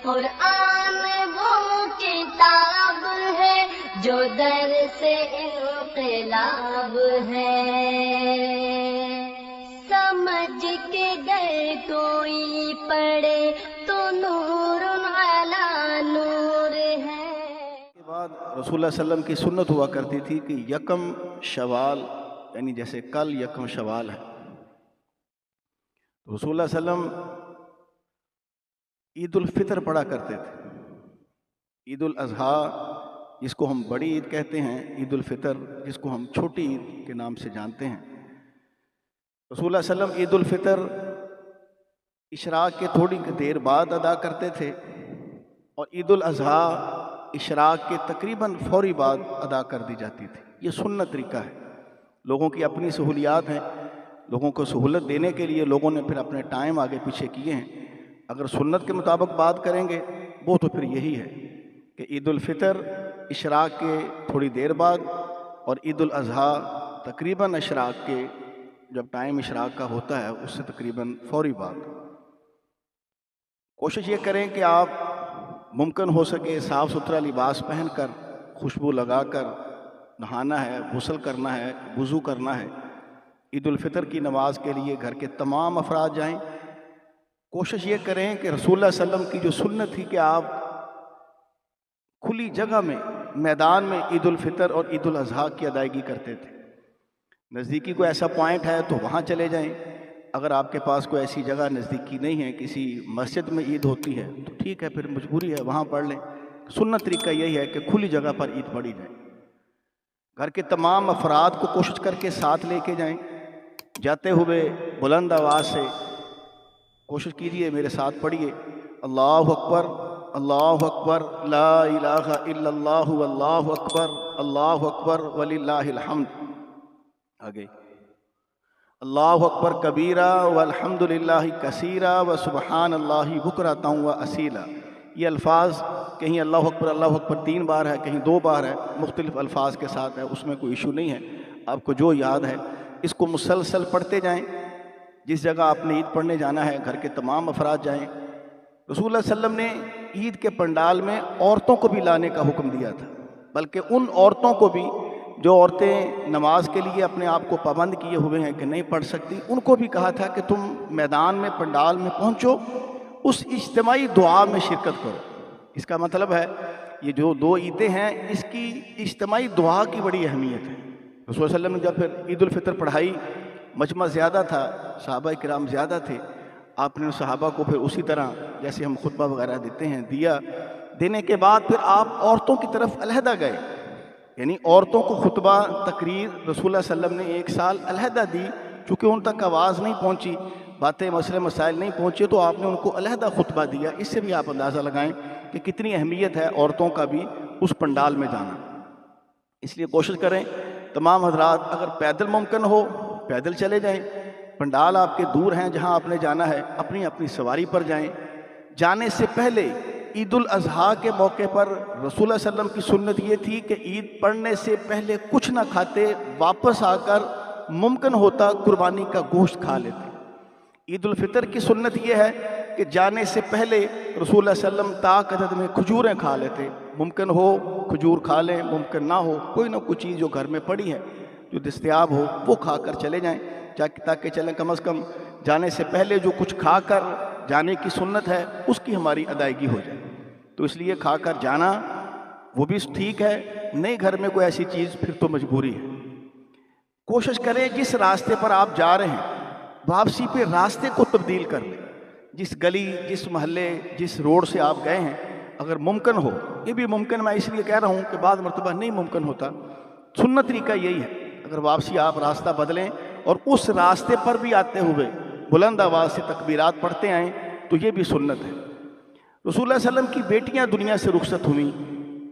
قرآن وہ کتاب ہے جو در سے انقلاب ہے، سمجھ کے گر کوئی پڑھے تو نور علی نور ہے۔ کے بعد رسول اللہ صلی اللہ علیہ وسلم کی سنت ہوا کرتی تھی کہ یکم شوال، یعنی جیسے کل یکم شوال ہے، رسول اللہ صلی اللہ علیہ وسلم عید الفطر پڑھا کرتے تھے۔ عید الاضحیٰ جس کو ہم بڑی عید کہتے ہیں، عید الفطر جس کو ہم چھوٹی عید کے نام سے جانتے ہیں، رسول اللہ صلی اللہ علیہ وسلم عید الفطر اشراق کے تھوڑی دیر بعد ادا کرتے تھے، اور عید الاضحیٰ اشراق کے تقریباً فوری بعد ادا کر دی جاتی تھی۔ یہ سنت طریقہ ہے، لوگوں کی اپنی سہولیات ہیں، لوگوں کو سہولت دینے کے لیے لوگوں نے پھر اپنے ٹائم آگے پیچھے کیے ہیں۔ اگر سنت کے مطابق بات کریں گے وہ تو پھر یہی ہے کہ عید الفطر اشراق کے تھوڑی دیر بعد، اور عید الاضحیٰ تقریباً اشراق کے جب ٹائم اشراق کا ہوتا ہے اس سے تقریباً فوری بعد۔ کوشش یہ کریں کہ آپ ممکن ہو سکے صاف ستھرا لباس پہن کر، خوشبو لگا کر نہانا ہے، غسل کرنا ہے، وضو کرنا ہے، عید الفطر کی نماز کے لیے گھر کے تمام افراد جائیں۔ کوشش یہ کریں کہ رسول اللہ صلی اللہ علیہ وسلم کی جو سنت تھی کہ آپ کھلی جگہ میں، میدان میں عید الفطر اور عید الاضحیٰ کی ادائیگی کرتے تھے۔ نزدیکی کوئی ایسا پوائنٹ ہے تو وہاں چلے جائیں، اگر آپ کے پاس کوئی ایسی جگہ نزدیکی نہیں ہے، کسی مسجد میں عید ہوتی ہے تو ٹھیک ہے، پھر مجبوری ہے وہاں پڑھ لیں۔ سنت طریقہ یہی ہے کہ کھلی جگہ پر عید پڑھی جائے۔ گھر کے تمام افراد کو کوشش کر کے ساتھ لے کے جائیں، جاتے ہوئے بلند آواز سے کوشش کیجئے، میرے ساتھ پڑھیے، اللہ اکبر اللہ اکبر لا الہ الا اللہ واللہ اکبر وللہ الحمد۔ آگے اللہ اکبر کبیرہ والحمد للہ کثیرہ وسبحان اللہ بکرۃ واصیلا۔ یہ الفاظ کہیں اللہ اکبر 3 بار ہے، کہیں 2 بار ہے، مختلف الفاظ کے ساتھ ہے، اس میں کوئی ایشو نہیں ہے۔ آپ کو جو یاد ہے اس کو مسلسل پڑھتے جائیں۔ جس جگہ آپ نے عید پڑھنے جانا ہے گھر کے تمام افراد جائیں۔ رسول اللہ صلی اللہ علیہ وسلم نے عید کے پنڈال میں عورتوں کو بھی لانے کا حکم دیا تھا، بلکہ ان عورتوں کو بھی جو عورتیں نماز کے لیے اپنے آپ کو پابند کیے ہوئے ہیں کہ نہیں پڑھ سکتی، ان کو بھی کہا تھا کہ تم میدان میں پنڈال میں پہنچو، اس اجتماعی دعا میں شرکت کرو۔ اس کا مطلب ہے یہ جو 2 عیدیں ہیں اس کی اجتماعی دعا کی بڑی اہمیت ہے۔ رسول اللہ صلی اللہ علیہ وسلم نے جب پھر عید الفطر پڑھائی، مجمع زیادہ تھا، صحابہ کرام زیادہ تھے، آپ نے صحابہ کو پھر اسی طرح جیسے ہم خطبہ وغیرہ دیتے ہیں دیا۔ دینے کے بعد پھر آپ عورتوں کی طرف علیحدہ گئے، یعنی عورتوں کو خطبہ تقریر رسول اللہ صلی اللہ علیہ وسلم نے 1 سال علیحدہ دی، چونکہ ان تک آواز نہیں پہنچی، باتیں مسئلے مسائل نہیں پہنچے، تو آپ نے ان کو علیحدہ خطبہ دیا۔ اس سے بھی آپ اندازہ لگائیں کہ کتنی اہمیت ہے عورتوں کا بھی اس پنڈال میں جانا۔ اس لیے کوشش کریں تمام حضرات، اگر پیدل ممکن ہو پیدل چلے جائیں، پنڈال آپ کے دور ہیں جہاں آپ نے جانا ہے، اپنی اپنی سواری پر جائیں۔ جانے سے پہلے عید الاضحیٰ کے موقع پر رسول اللہ صلی اللہ علیہ وسلم کی سنت یہ تھی کہ عید پڑھنے سے پہلے کچھ نہ کھاتے، واپس آ کر ممکن ہوتا قربانی کا گوشت کھا لیتے۔ عید الفطر کی سنت یہ ہے کہ جانے سے پہلے رسول اللہ صلی اللہ علیہ وسلم طاق عدد میں کھجوریں کھا لیتے، ممکن ہو کھجور کھا لیں، ممکن نہ ہو کوئی نہ کوئی چیز جو گھر میں پڑی ہے جو دستیاب ہو وہ کھا کر چلے جائیں، تاکہ چلیں کم از کم جانے سے پہلے جو کچھ کھا کر جانے کی سنت ہے اس کی ہماری ادائیگی ہو جائے۔ تو اس لیے کھا کر جانا وہ بھی ٹھیک ہے، نہیں گھر میں کوئی ایسی چیز پھر تو مجبوری ہے۔ کوشش کریں جس راستے پر آپ جا رہے ہیں واپسی پہ راستے کو تبدیل کر لیں، جس گلی، جس محلے، جس روڈ سے آپ گئے ہیں اگر ممکن ہو، یہ بھی ممکن میں اس لیے کہہ رہا ہوں کہ بعض مرتبہ نہیں ممکن ہوتا، سنت طریقہ یہی ہے اگر واپسی آپ راستہ بدلیں اور اس راستے پر بھی آتے ہوئے بلند آواز سے تکبیرات پڑھتے آئیں تو یہ بھی سنت ہے۔ رسول اللہ صلی اللہ علیہ وسلم کی بیٹیاں دنیا سے رخصت ہوئیں،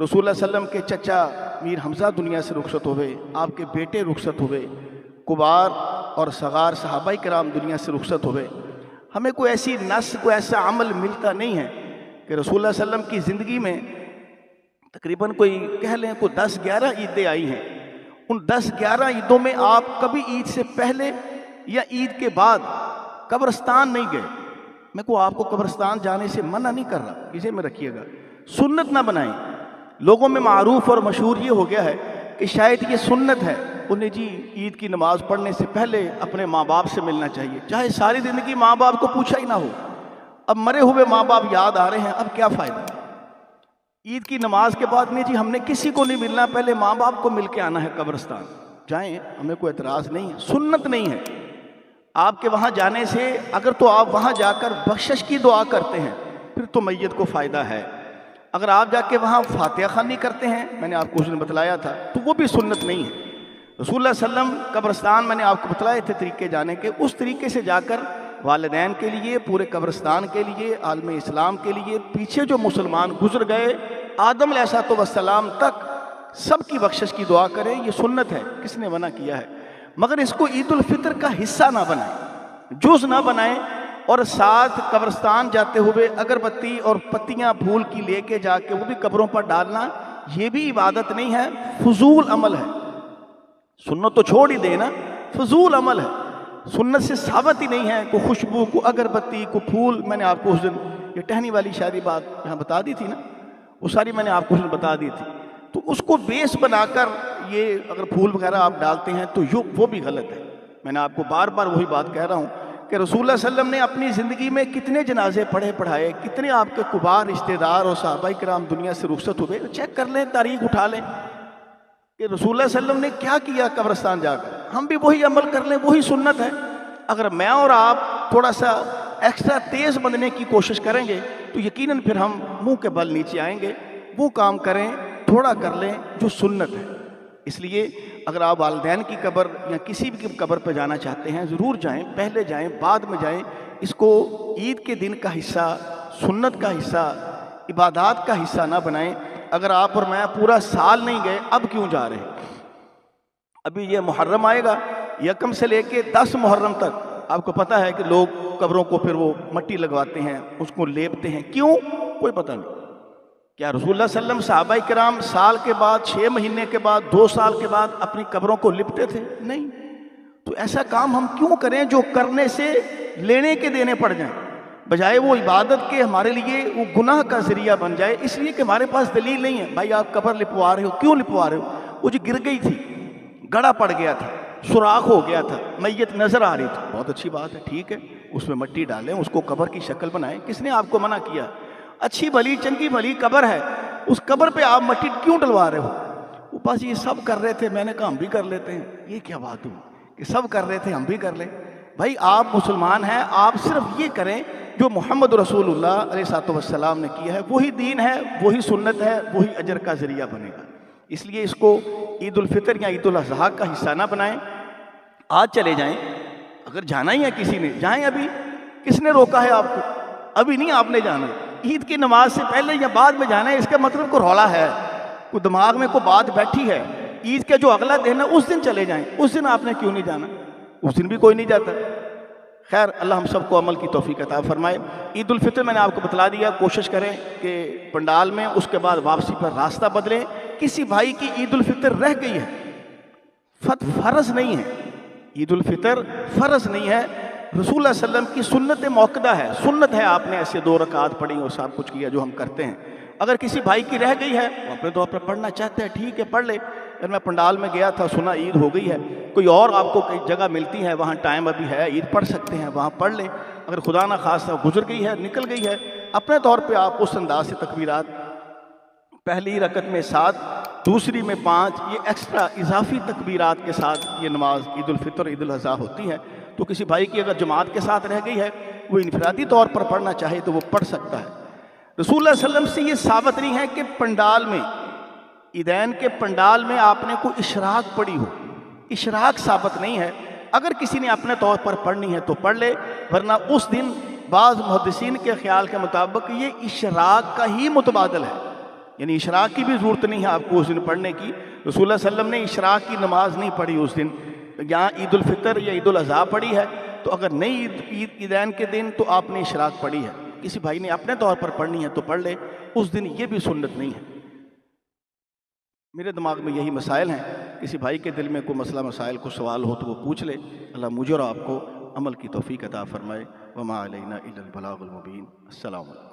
رسول اللہ صلی اللہ علیہ وسلم کے چچا میر حمزہ دنیا سے رخصت ہوئے، آپ کے بیٹے رخصت ہوئے، کبار اور صغار صحابہ کرام دنیا سے رخصت ہوئے۔ ہمیں کوئی ایسی نص، کوئی ایسا عمل ملتا نہیں ہے کہ رسول اللہ صلی اللہ علیہ وسلم کی زندگی میں تقریباً کوئی کہہ لیں کوئی 10-11 عیدیں آئی ہیں، ان 10-11 عیدوں میں آپ کبھی عید سے پہلے یا عید کے بعد قبرستان نہیں گئے، میں کو آپ کو قبرستان جانے سے منع نہیں کر رہا، اسے میں رکھیے گا، سنت نہ بنائیں۔ لوگوں میں معروف اور مشہور یہ ہو گیا ہے کہ شاید یہ سنت ہے، انہیں جی عید کی نماز پڑھنے سے پہلے اپنے ماں باپ سے ملنا چاہیے، چاہے ساری زندگی ماں باپ کو پوچھا ہی نہ ہو، اب مرے ہوئے ماں باپ یاد آ رہے ہیں، اب کیا فائدہ؟ عید کی نماز کے بعد میں جی ہم نے کسی کو نہیں ملنا، پہلے ماں باپ کو مل کے آنا ہے قبرستان، جائیں، ہمیں کوئی اعتراض نہیں ہے، سنت نہیں ہے۔ آپ کے وہاں جانے سے اگر تو آپ وہاں جا کر بخشش کی دعا کرتے ہیں پھر تو میت کو فائدہ ہے، اگر آپ جا کے وہاں فاتحہ خوانی کرتے ہیں، میں نے آپ کو اس دن بتلایا تھا، تو وہ بھی سنت نہیں ہے۔ رسول اللہ صلی اللہ علیہ وسلم قبرستان میں نے آپ کو بتلائے تھے طریقے جانے کے، اس طریقے سے جا کر والدین کے لیے، پورے قبرستان کے لیے، عالم اسلام کے لیے، پیچھے جو مسلمان گزر گئے آدم علیہ السلام تک، سب کی بخشش کی دعا کریں، یہ سنت ہے، کس نے منع کیا ہے؟ مگر اس کو عید الفطر کا حصہ نہ بنائیں، جز نہ بنائیں، اور ساتھ قبرستان جاتے ہوئے اگربتی اور پتیاں پھول کی لے کے جا کے وہ بھی قبروں پر ڈالنا، یہ بھی عبادت نہیں ہے، فضول عمل ہے۔ سنت تو چھوڑ ہی دے نا، فضول عمل ہے، سنت سے ثابت ہی نہیں ہے، کو خوشبو، کو اگربتی، کو پھول۔ میں نے آپ کو اس دن یہ ٹہنی والی شادی بات یہاں بتا دی تھی نا، وہ ساری میں نے آپ کو اس دن بتا دی تھی، تو اس کو بیس بنا کر یہ اگر پھول وغیرہ آپ ڈالتے ہیں تو وہ بھی غلط ہے۔ میں نے آپ کو بار بار وہی بات کہہ رہا ہوں کہ رسول اللہ صلی اللہ علیہ وسلم نے اپنی زندگی میں کتنے جنازے پڑھائے، کتنے آپ کے کبار رشتہ دار اور صحابہ کرام دنیا سے رخصت ہوئے، چیک کر لیں، تاریخ اٹھا لیں کہ رسول اللہ صلی اللہ علیہ وسلم نے کیا کیا قبرستان جا کر، ہم بھی وہی عمل کر لیں، وہی سنت ہے۔ اگر میں اور آپ تھوڑا سا ایکسٹرا تیز بننے کی کوشش کریں گے تو یقیناً پھر ہم منہ کے بل نیچے آئیں گے، وہ کام کریں، تھوڑا کر لیں جو سنت ہے۔ اس لیے اگر آپ والدین کی قبر یا کسی بھی قبر پہ جانا چاہتے ہیں ضرور جائیں، پہلے جائیں بعد میں جائیں، اس کو عید کے دن کا حصہ، سنت کا حصہ، عبادات کا حصہ نہ بنائیں۔ اگر آپ اور میں پورا سال نہیں گئے اب کیوں جا رہے ہیں؟ ابھی یہ محرم آئے گا، یکم سے لے کے 10 محرم تک آپ کو پتہ ہے کہ لوگ قبروں کو پھر وہ مٹی لگواتے ہیں، اس کو لیپتے ہیں، کیوں؟ کوئی پتہ نہیں۔ کیا رسول اللہ صلی اللہ علیہ وسلم صحابہ کرام سال کے بعد، 6 مہینے کے بعد، 2 سال کے بعد اپنی قبروں کو لپتے تھے؟ نہیں۔ تو ایسا کام ہم کیوں کریں جو کرنے سے لینے کے دینے پڑ جائیں، بجائے وہ عبادت کے ہمارے لیے وہ گناہ کا ذریعہ بن جائے، اس لیے کہ ہمارے پاس دلیل نہیں ہے۔ بھائی آپ قبر لپوا رہے ہو، کیوں لپوا رہے ہو؟ وہ جو گر گئی تھی، گڑا پڑ گیا تھا، سوراخ ہو گیا تھا، میت نظر آ رہی تھی، بہت اچھی بات ہے، ٹھیک ہے، اس میں مٹی ڈالیں، اس کو قبر کی شکل بنائیں، کس نے آپ کو منع کیا؟ اچھی بھلی چنگی بھلی قبر ہے، اس قبر پہ آپ مٹی کیوں ڈلوا رہے ہو؟ وہ بس یہ سب کر رہے تھے، میں نے کہا ہم بھی کر لیتے ہیں۔ یہ کیا بات ہوئی کہ سب کر رہے تھے ہم بھی کر لیں؟ بھائی آپ مسلمان ہیں، آپ صرف یہ کریں جو محمد رسول اللہ علیہ السلام نے کیا ہے، وہی دین ہے، وہی سنت ہے، وہی اجر کا ذریعہ بنے گا۔ اس لیے اس کو عید الفطر یا عید الاضحیٰ کا حصہ نہ بنائیں۔ آج چلے جائیں، اگر جانا ہی ہے کسی نے جائیں، ابھی کس نے روکا ہے آپ کو؟ ابھی نہیں آپ نے جانا، عید کی نماز سے پہلے یا بعد میں جانا ہے، اس کا مطلب کوئی رولا ہے، کوئی دماغ میں کوئی بات بیٹھی ہے، عید کا جو اگلا دن ہے اس دن چلے جائیں، اس دن آپ نے کیوں نہیں جانا؟ اس دن بھی کوئی نہیں جاتا۔ خیر اللہ ہم سب کو عمل کی توفیق عطا فرمائے۔ عید الفطر میں نے آپ کو بتلا دیا، کوشش کریں کہ پنڈال میں اس کے بعد واپسی پر راستہ بدلیں۔ کسی بھائی کی عید الفطر رہ گئی ہے، فرض نہیں ہے، عید الفطر فرض نہیں ہے، رسول اللہ صلی اللہ علیہ وسلم کی سنت موقدہ ہے، سنت ہے، آپ نے ایسے 2 رکعت پڑھی اور سب کچھ کیا جو ہم کرتے ہیں۔ اگر کسی بھائی کی رہ گئی ہے وہ اپنے طور پر پڑھنا چاہتے ہیں، ٹھیک ہے پڑھ لے۔ اگر میں پنڈال میں گیا تھا، سنا عید ہو گئی ہے، کوئی اور آپ کو کئی جگہ ملتی ہے وہاں ٹائم ابھی ہے، عید پڑھ سکتے ہیں، وہاں پڑھ لیں۔ اگر خدا نہ خواستہ گزر گئی ہے، نکل گئی ہے، اپنے طور پہ آپ اس انداز سے تکبیرات، پہلی رکعت میں 7، دوسری میں 5، یہ ایکسٹرا اضافی تکبیرات کے ساتھ یہ نماز عید الفطر عید الاضحیٰ ہوتی ہے۔ تو کسی بھائی کی اگر جماعت کے ساتھ رہ گئی ہے، وہ انفرادی طور پر پڑھنا چاہے تو وہ پڑھ سکتا ہے۔ رسول اللہ صلی اللہ علیہ وسلم سے یہ ثابت نہیں ہے کہ پنڈال میں، عیدین کے پنڈال میں آپ نے کوئی اشراق پڑھی ہو، اشراق ثابت نہیں ہے۔ اگر کسی نے اپنے طور پر پڑھنی ہے تو پڑھ لے، ورنہ اس دن بعض محدثین کے خیال کے مطابق یہ اشراق کا ہی متبادل ہے، یعنی اشراق کی بھی ضرورت نہیں ہے آپ کو اس دن پڑھنے کی۔ رسول اللہ صلی اللہ علیہ وسلم نے اشراق کی نماز نہیں پڑھی اس دن، یہاں عید الفطر یا عید الاضحیٰ پڑھی ہے، تو اگر نہیں عیدین کے دن تو آپ نے اشراق پڑھی ہے۔ کسی بھائی نے اپنے طور پر پڑھنی ہے تو پڑھ لے، اس دن یہ بھی سنت نہیں ہے۔ میرے دماغ میں یہی مسائل ہیں، کسی بھائی کے دل میں کوئی مسئلہ مسائل کو سوال ہو تو وہ پوچھ لے۔ اللہ مجھے اور آپ کو عمل کی توفیق عطا فرمائے۔ وما علینا الا البلاغ المبین۔ السلام علیکم۔